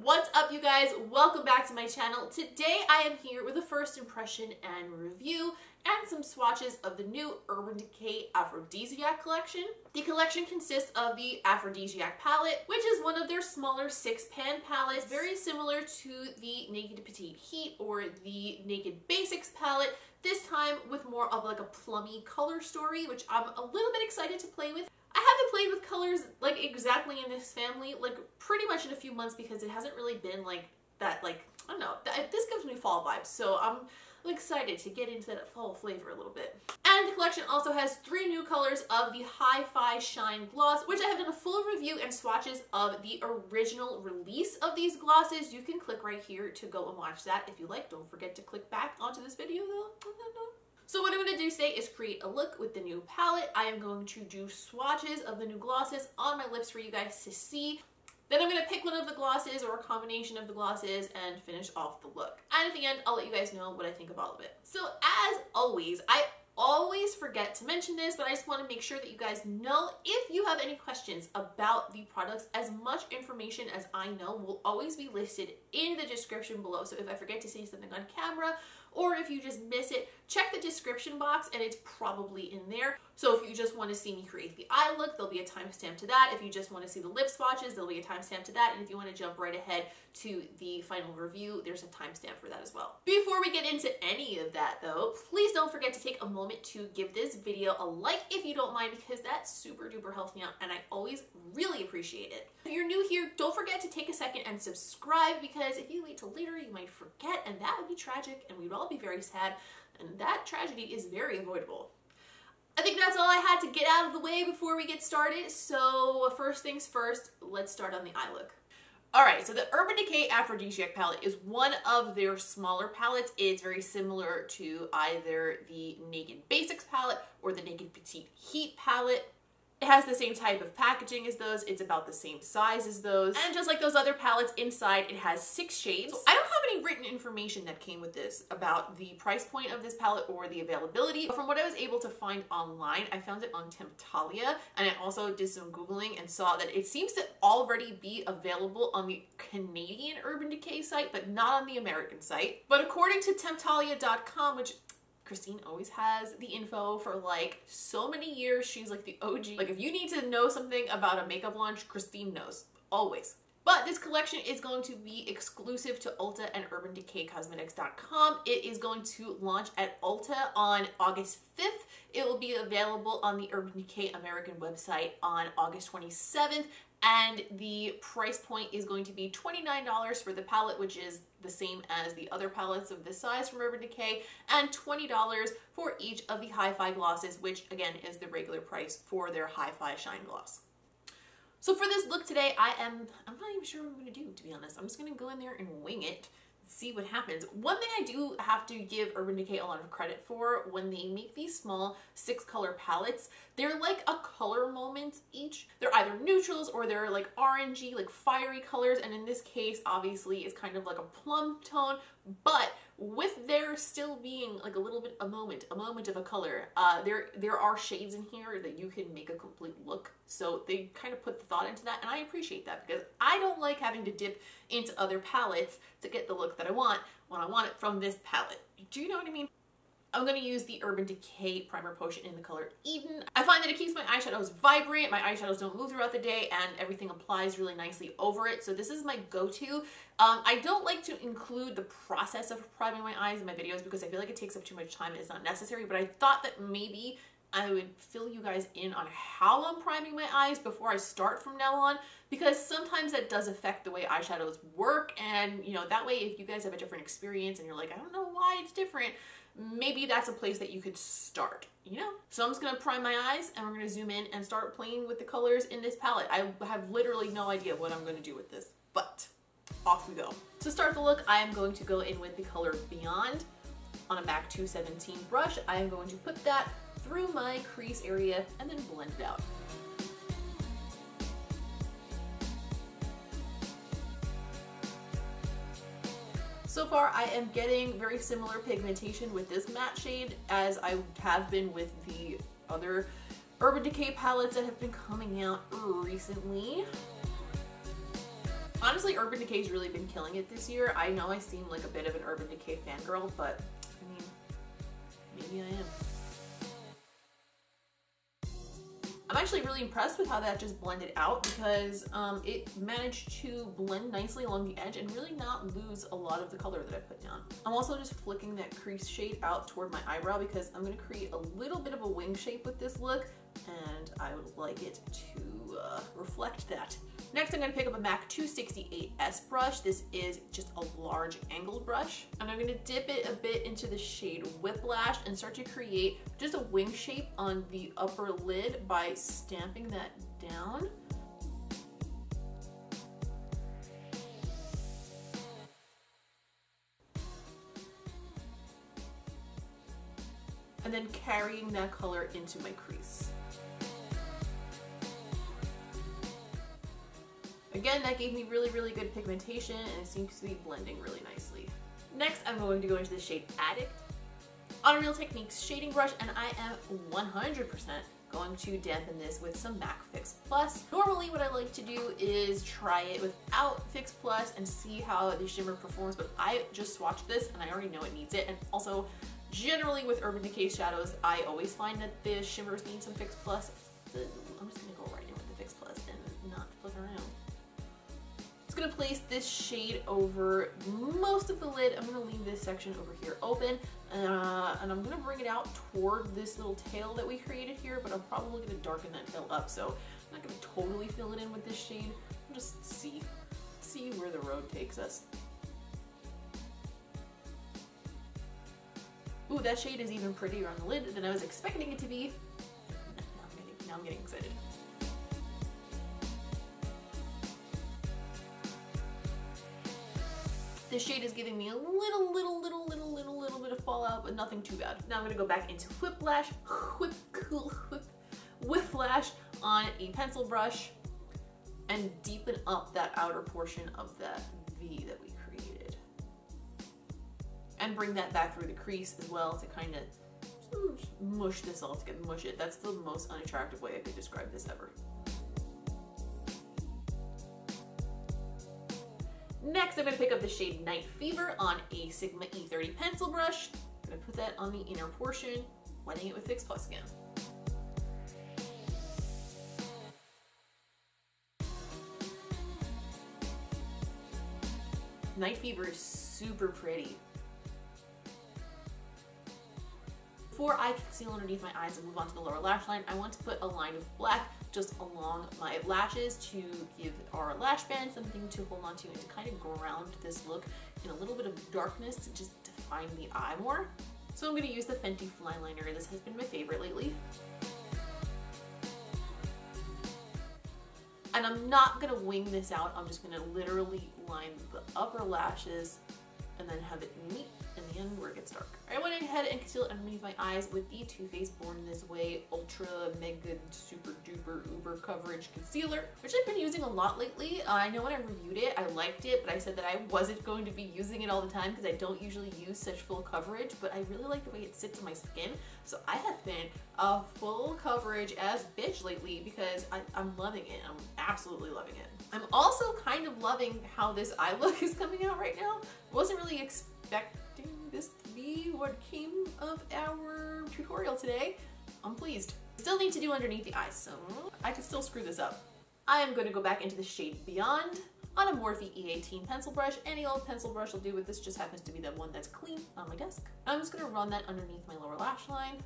What's up, you guys? Welcome back to my channel. Today I am here with a first impression and review and some swatches of the new Urban Decay Aphrodisiac collection. The collection consists of the Aphrodisiac palette, which is one of their smaller 6-pan palettes, very similar to the Naked Petite Heat or the Naked Basics palette, this time with more of like a plummy color story, which I'm a little bit excited to play with. I haven't played with colors like exactly in this family like pretty much in a few months because it hasn't really been like that, like, I don't know, this gives me fall vibes, so I'm excited to get into that fall flavor a little bit. And the collection also has 3 new colors of the Hi-Fi Shine Gloss, which I have done a full review and swatches of the original release of these glosses. You can click right here to go and watch that if you like. Don't forget to click back onto this video though. So what I'm going to do today is create a look with the new palette. I am going to do swatches of the new glosses on my lips for you guys to see. Then I'm going to pick one of the glosses or a combination of the glosses and finish off the look. And at the end, I'll let you guys know what I think of all of it. So as always, I always forget to mention this, but I just want to make sure that you guys know if you have any questions about the products, as much information as I know will always be listed in the description below. So if I forget to say something on camera, or if you just miss it, check the description box and it's probably in there. So if you just want to see me create the eye look, there'll be a timestamp to that. If you just want to see the lip swatches, there'll be a timestamp to that. And if you want to jump right ahead to the final review, there's a timestamp for that as well. Before we get into any of that though, please don't forget to take a moment to give this video a like if you don't mind, because that super duper helps me out and I always really appreciate it. If you're new here, don't forget to take a second and subscribe, because if you wait till later, you might forget and that would be tragic and we'd all be very sad, and that tragedy is very avoidable. I think that's all I had to get out of the way before we get started. So first things first, let's start on the eye look. Alright, so the Urban Decay Aphrodisiac palette is one of their smaller palettes. It's very similar to either the Naked Basics palette or the Naked Petite Heat palette. It has the same type of packaging as those, it's about the same size as those, and just like those other palettes, inside it has 6 shades. So I don't have any written information that came with this about the price point of this palette or the availability. But from what I was able to find online, I found it on Temptalia, and I also did some Googling and saw that it seems to already be available on the Canadian Urban Decay site, but not on the American site. But according to Temptalia.com, which Christine always has the info for like so many years. She's like the OG. Like if you need to know something about a makeup launch, Christine knows, always. But this collection is going to be exclusive to Ulta and UrbanDecayCosmetics.com. It is going to launch at Ulta on August 5th. It will be available on the Urban Decay American website on August 27th. And the price point is going to be $29 for the palette, which is the same as the other palettes of this size from Urban Decay, and $20 for each of the Hi-Fi glosses, which again is the regular price for their Hi-Fi Shine Gloss. So for this look today, I'm not even sure what I'm going to do, to be honest. I'm just going to go in there and wing it, see what happens. One thing I do have to give Urban Decay a lot of credit for, when they make these small 6-color palettes, they're like a color moment each. They're either neutrals or they're like orangey, like fiery colors, and in this case, obviously, it's kind of like a plum tone, but with there still being like a little bit a moment of a color, there are shades in here that you can make a complete look. So they kind of put the thought into that, and I appreciate that because I don't like having to dip into other palettes to get the look that I want when I want it from this palette. Do you know what I mean? I'm going to use the Urban Decay Primer Potion in the color Eden. I find that it keeps my eyeshadows vibrant, my eyeshadows don't move throughout the day, and everything applies really nicely over it. So this is my go-to. I don't like to include the process of priming my eyes in my videos because I feel like it takes up too much time and it's not necessary, but I thought that maybe I would fill you guys in on how I'm priming my eyes before I start from now on, because sometimes that does affect the way eyeshadows work, and you know, that way if you guys have a different experience and you're like, I don't know why it's different, maybe that's a place that you could start, you know? So I'm just gonna prime my eyes and we're gonna zoom in and start playing with the colors in this palette. I have literally no idea what I'm gonna do with this, but off we go. To start the look, I am going to go in with the color Beyond on a MAC 217 brush. I am going to put that through my crease area and then blend it out. So far, I am getting very similar pigmentation with this matte shade as I have been with the other Urban Decay palettes that have been coming out recently. Honestly, Urban Decay's really been killing it this year. I know I seem like a bit of an Urban Decay fangirl, but I mean, maybe I am. I'm actually really impressed with how that just blended out because it managed to blend nicely along the edge and really not lose a lot of the color that I put down. I'm also just flicking that crease shade out toward my eyebrow because I'm going to create a little bit of a wing shape with this look, and I would like it to reflect that. Next, I'm going to pick up a MAC 268S brush. This is just a large angled brush. And I'm going to dip it a bit into the shade Whiplash and start to create just a wing shape on the upper lid by stamping that down. And then carrying that color into my crease. Again, that gave me really, really good pigmentation, and it seems to be blending really nicely. Next, I'm going to go into the shade Addict on a Real Techniques shading brush, and I am 100% going to dampen this with some MAC Fix Plus. Normally, what I like to do is try it without Fix Plus and see how the shimmer performs, but I just swatched this, and I already know it needs it, and also, generally with Urban Decay shadows, I always find that the shimmers need some Fix Plus, so I'm just going to go right in with the Fix Plus and not flip around. I'm going to place this shade over most of the lid. I'm going to leave this section over here open, and I'm going to bring it out toward this little tail that we created here, but I'm probably going to darken that tail up, so I'm not going to totally fill it in with this shade. I'll just see where the road takes us. Ooh, that shade is even prettier on the lid than I was expecting it to be. Now I'm getting excited. This shade is giving me a little bit of fallout, but nothing too bad. Now I'm gonna go back into Whiplash on a pencil brush and deepen up that outer portion of that V that we created. And bring that back through the crease as well to kind of mush this all together, mush it. That's the most unattractive way I could describe this ever. Next, I'm going to pick up the shade Night Fever on a Sigma E30 pencil brush. I'm going to put that on the inner portion, wetting it with Fix Plus again. Night Fever is super pretty. Before I conceal underneath my eyes and move on to the lower lash line, I want to put a line of black just along my lashes to give our lash band something to hold on to and to kind of ground this look in a little bit of darkness to just define the eye more. So I'm going to use the Fenty Fly Liner. This has been my favorite lately. And I'm not going to wing this out. I'm just going to literally line the upper lashes and then have it meet in the end where it gets dark. I went ahead and concealed underneath my eyes with the Too Faced Born This Way Ultra Mega Super Duper Uber Coverage Concealer, which I've been using a lot lately. I know when I reviewed it, I liked it, but I said that I wasn't going to be using it all the time because I don't usually use such full coverage, but I really like the way it sits on my skin. So I have been a full coverage ass bitch lately because I'm loving it. I'm absolutely loving it. I'm also kind of loving how this eye look is coming out right now. Wasn't really expecting this to be what came of our tutorial today. I'm pleased. Still need to do underneath the eyes, so I can still screw this up. I am going to go back into the shade Beyond on a Morphe E18 pencil brush. Any old pencil brush will do, but this just happens to be the one that's clean on my desk. I'm just going to run that underneath my lower lash line.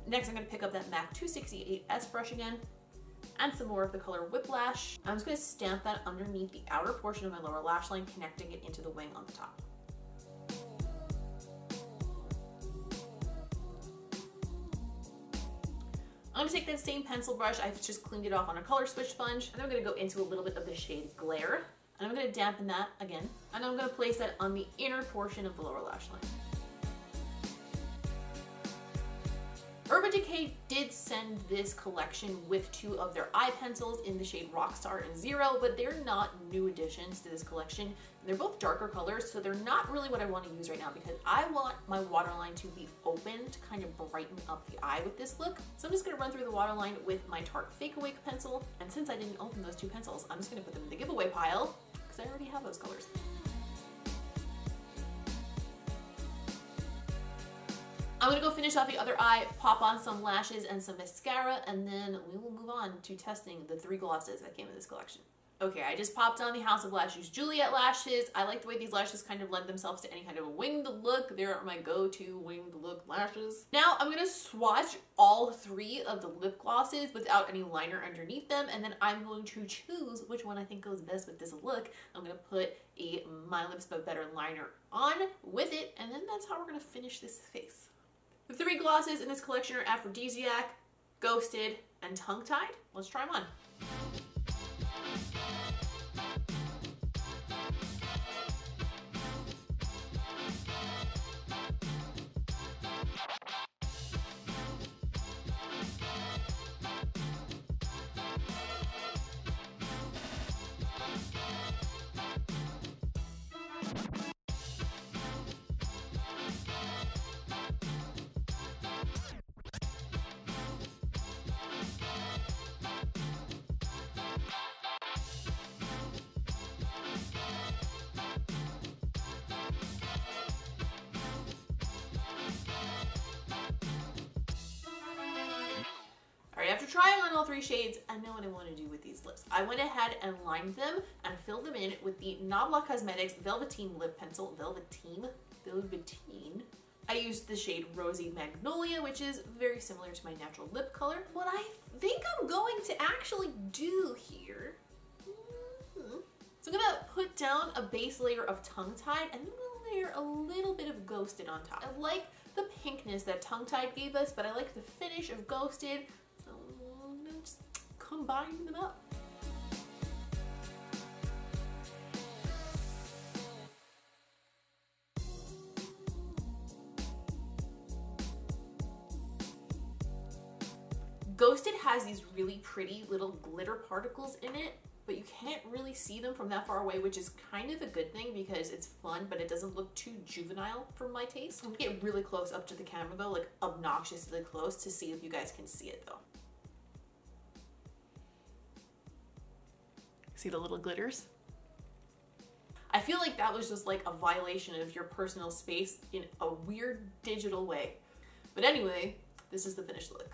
Next, I'm going to pick up that MAC 268S brush again and some more of the color Whiplash. I'm just going to stamp that underneath the outer portion of my lower lash line, connecting it into the wing on the top. I'm going to take that same pencil brush, I've just cleaned it off on a color switch sponge, and I'm going to go into a little bit of the shade Glare, and I'm going to dampen that again, and I'm going to place that on the inner portion of the lower lash line. Urban Decay did send this collection with 2 of their eye pencils in the shade Rockstar and Zero, but they're not new additions to this collection. They're both darker colors, so they're not really what I want to use right now because I want my waterline to be open to kind of brighten up the eye with this look. So I'm just going to run through the waterline with my Tarte Fake Awake pencil, and since I didn't open those 2 pencils, I'm just going to put them in the giveaway pile because I already have those colors. I'm gonna go finish off the other eye, pop on some lashes and some mascara, and then we will move on to testing the 3 glosses that came in this collection. Okay, I just popped on the House of Lashes Juliette lashes. I like the way these lashes kind of lend themselves to any kind of a winged look. They're my go-to winged look lashes. Now I'm gonna swatch all 3 of the lip glosses without any liner underneath them, and then I'm going to choose which one I think goes best with this look. I'm gonna put a My Lips But Better liner on with it, and then that's how we're gonna finish this face. The 3 glosses in this collection are Aphrodisiac, Ghosted, and Tongue Tied. Let's try them on. After trying on all 3 shades, I know what I want to do with these lips. I went ahead and lined them and filled them in with the NABLA Cosmetics Velveteen Lip Pencil. Velveteen? I used the shade Rosy Magnolia, which is very similar to my natural lip color. What I think I'm going to actually do here, so I'm gonna put down a base layer of Tongue Tied, and then I'm gonna layer a little bit of Ghosted on top. I like the pinkness that Tongue Tied gave us, but I like the finish of Ghosted. Just combine them up. Ghosted has these really pretty little glitter particles in it, but you can't really see them from that far away, which is kind of a good thing because it's fun, but it doesn't look too juvenile for my taste. I'm gonna get really close up to the camera though, like obnoxiously close, to see if you guys can see it though. See the little glitters? I feel like that was just like a violation of your personal space in a weird digital way. But anyway, this is the finished look.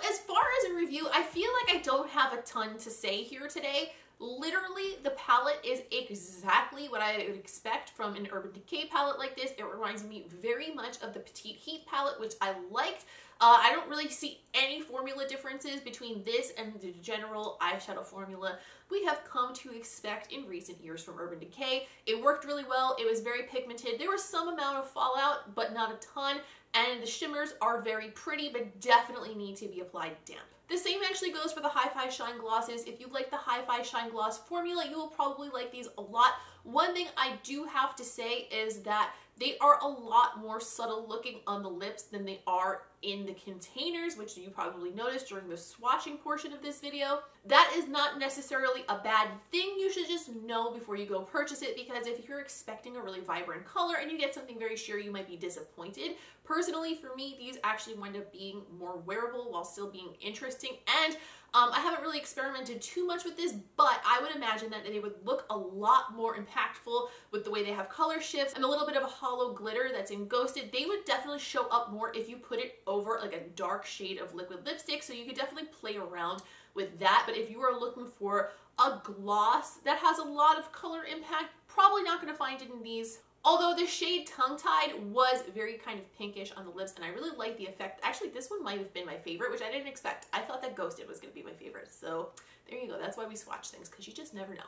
As far as a review, I feel like I don't have a ton to say here today. Literally, the palette is exactly what I would expect from an Urban Decay palette like this. It reminds me very much of the Petite Heat palette, which I liked. I don't really see any formula differences between this and the general eyeshadow formula we have come to expect in recent years from Urban Decay. It worked really well. It was very pigmented. There was some amount of fallout, but not a ton. And the shimmers are very pretty, but definitely need to be applied damp. The same actually goes for the Hi-Fi Shine glosses. If you like the Hi-Fi Shine gloss formula, you will probably like these a lot. One thing I do have to say is that they are a lot more subtle looking on the lips than they are in the containers, which you probably noticed during the swatching portion of this video. That is not necessarily a bad thing. You should just know before you go purchase it, because if you're expecting a really vibrant color and you get something very sheer, you might be disappointed. Personally, for me, these actually wind up being more wearable while still being interesting, and I haven't really experimented too much with this, but I would imagine that they would look a lot more impactful with the way they have color shifts and a little bit of a hollow glitter that's in Ghosted. They would definitely show up more if you put it over like a dark shade of liquid lipstick, so you could definitely play around with that. But if you are looking for a gloss that has a lot of color impact, probably not going to find it in these. Although the shade Tongue Tied was very kind of pinkish on the lips, and I really like the effect. Actually, this one might have been my favorite, which I didn't expect. I thought that Ghosted was going to be my favorite. So there you go. That's why we swatch things, because you just never know.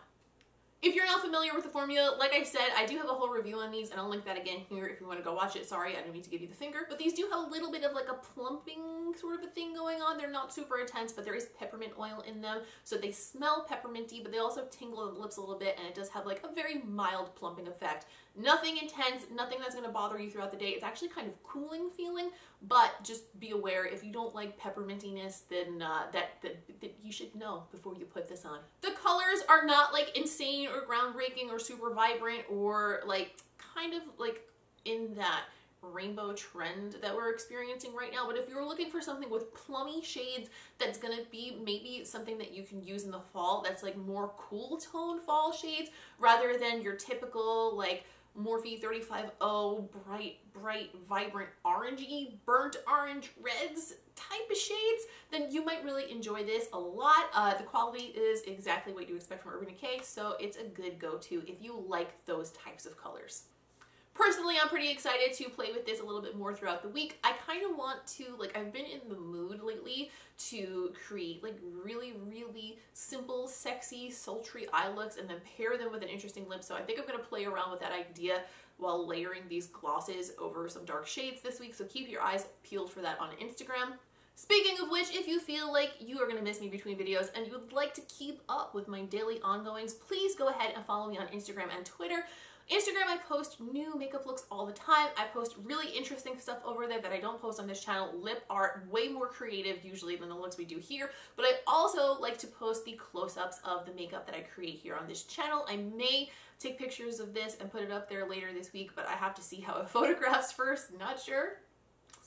If you're not familiar with the formula, like I said, I do have a whole review on these, and I'll link that again here if you want to go watch it. Sorry, I didn't mean to give you the finger. But these do have a little bit of like a plumping sort of a thing going on. They're not super intense, but there is peppermint oil in them. So they smell pepperminty, but they also tingle the lips a little bit, and it does have like a very mild plumping effect. Nothing intense, nothing that's going to bother you throughout the day. It's actually kind of cooling feeling, but just be aware if you don't like peppermintiness, then that you should know before you put this on. The colors are not like insane or groundbreaking or super vibrant or like kind of like in that rainbow trend that we're experiencing right now, but if you're looking for something with plummy shades that's gonna be maybe something that you can use in the fall, that's like more cool tone fall shades rather than your typical like Morphe 35O bright vibrant orangey burnt orange reds type of shades, then you might really enjoy this a lot. The quality is exactly what you expect from Urban Decay, so it's a good go-to if you like those types of colors. Personally, I'm pretty excited to play with this a little bit more throughout the week. I kind of want to, like, I've been in the mood lately to create like really simple, sexy, sultry eye looks and then pair them with an interesting lip. So I think I'm going to play around with that idea while layering these glosses over some dark shades this week. So keep your eyes peeled for that on Instagram. Speaking of which, if you feel like you are going to miss me between videos and you would like to keep up with my daily ongoings, please go ahead and follow me on Instagram and Twitter. Instagram, I post new makeup looks all the time. I post really interesting stuff over there that I don't post on this channel. Lip art, way more creative usually than the looks we do here. But I also like to post the close-ups of the makeup that I create here on this channel. I may take pictures of this and put it up there later this week, but I have to see how it photographs first. Not sure.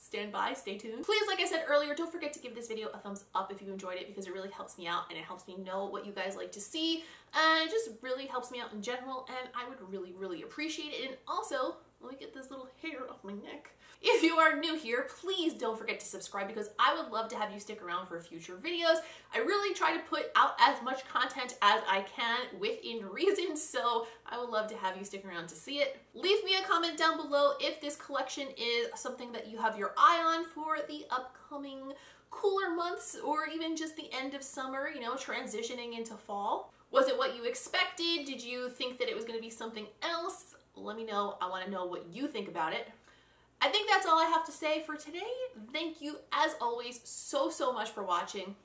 Stand by, stay tuned. Please, like I said earlier, don't forget to give this video a thumbs up if you enjoyed it, because it really helps me out and it helps me know what you guys like to see, and it just really helps me out in general, and I would really appreciate it. And also, let me get this little hair off my neck. If you are new here, please don't forget to subscribe, because I would love to have you stick around for future videos. I really try to put out as much content as I can within reason, so I would love to have you stick around to see it. Leave me a comment down below if this collection is something that you have your eye on for the upcoming cooler months, or even just the end of summer, you know, transitioning into fall. Was it what you expected? Did you think that it was going to be something else? Let me know. I want to know what you think about it. I think that's all I have to say for today. Thank you, as always, so much for watching,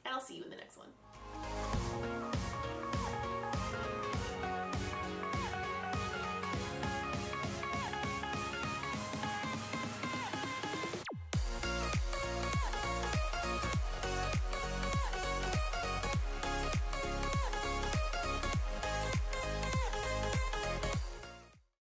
and I'll see you in the next one.